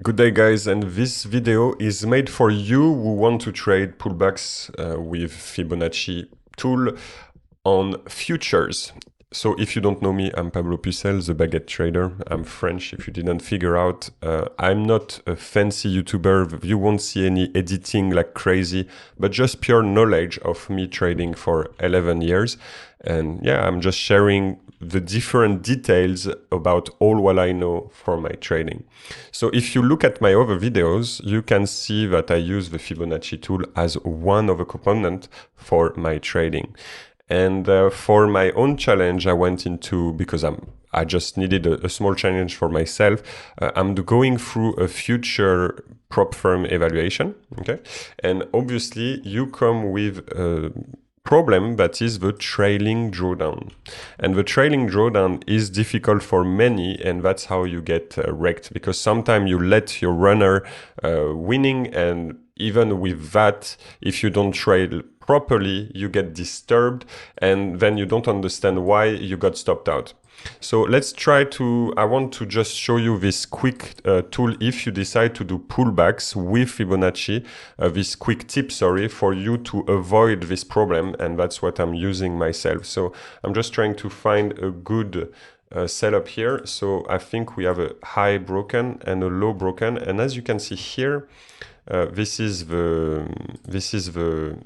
Good day guys, and this video is made for you who want to trade pullbacks with Fibonacci tool on futures. So if you don't know me, I'm Pablo Pucel, the baguette trader. I'm French, if you didn't figure out. I'm not a fancy YouTuber. You won't see any editing like crazy, but just pure knowledge of me trading for 11 years. And yeah, I'm just sharing the different details about all what I know for my trading. So if you look at my other videos, you can see that I use the Fibonacci tool as one of the components for my trading. And for my own challenge, I went into, because I just needed a small challenge for myself. I'm going through a future prop firm evaluation, okay? And obviously you come with a problem that is the trailing drawdown. And the trailing drawdown is difficult for many, and that's how you get wrecked, because sometimes you let your runner winning, and even with that, if you don't trade properly, you get disturbed, and then you don't understand why you got stopped out. So let's try to, I want to just show you this quick tool if you decide to do pullbacks with Fibonacci, this quick tip, sorry, for you to avoid this problem, and that's what I'm using myself. So I'm just trying to find a good setup here. So I think we have a high broken and a low broken, and as you can see here, this is the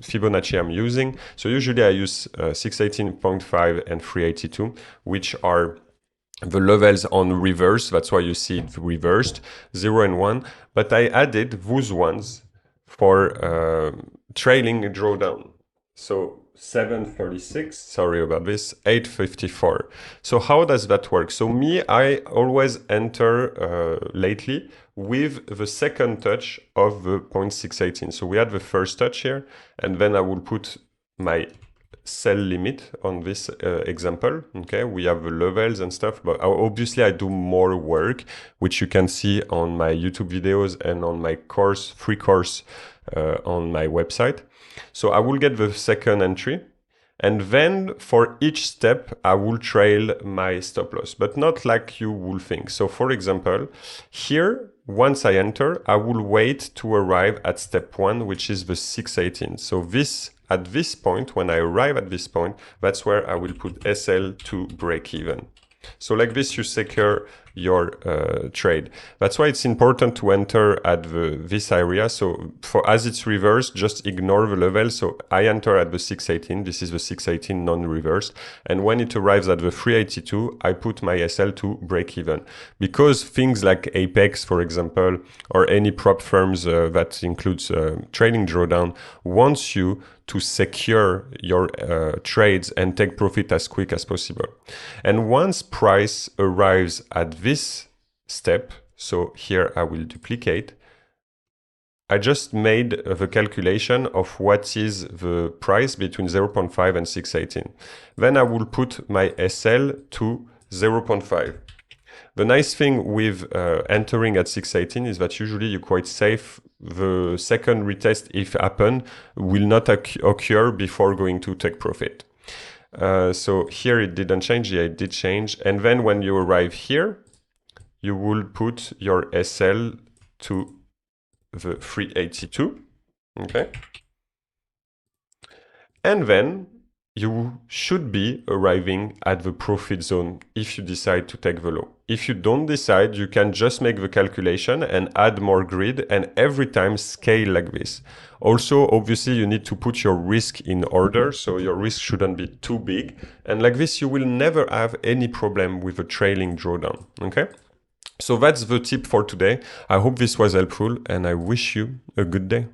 Fibonacci I'm using. So usually I use 618.5 and 382, which are the levels on reverse. That's why you see it reversed, 0 and 1. But I added those ones for trailing drawdown. So 736, sorry about this, 854. So how does that work? So me, I always enter lately with the second touch of the 0.618. So we had the first touch here, and then I will put my sell limit on this example. Okay, we have the levels and stuff, but obviously I do more work, which you can see on my YouTube videos and on my course, free course on my website. So I will get the second entry, and then for each step I will trail my stop loss, but not like you will think. So for example, here, once I enter, I will wait to arrive at step 1, which is the 618. So this, at this point, when I arrive at this point, that's where I will put SL to break even. So like this, you secure your trade. That's why it's important to enter at this area. So as it's reversed, just ignore the level. So I enter at the 618. This is the 618 non-reversed. And when it arrives at the 382, I put my SL to break even. Because things like Apex, for example, or any prop firms that includes trading drawdown, wants you to secure your trades and take profit as quick as possible. And once price arrives at this step, so here I will duplicate, I just made the calculation of what is the price between 0.5 and 618. Then I will put my SL to 0.5. The nice thing with entering at 618 is that usually you're quite safe. The second retest, if happen, will not occur before going to take profit. So here it didn't change, yeah, it did change. And then when you arrive here, you will put your SL to the 382, okay? And then you should be arriving at the profit zone if you decide to take the low. If you don't decide, you can just make the calculation and add more grid, and every time scale like this. Also, obviously, you need to put your risk in order, so your risk shouldn't be too big. And like this, you will never have any problem with a trailing drawdown, okay? So that's the tip for today. I hope this was helpful, and I wish you a good day.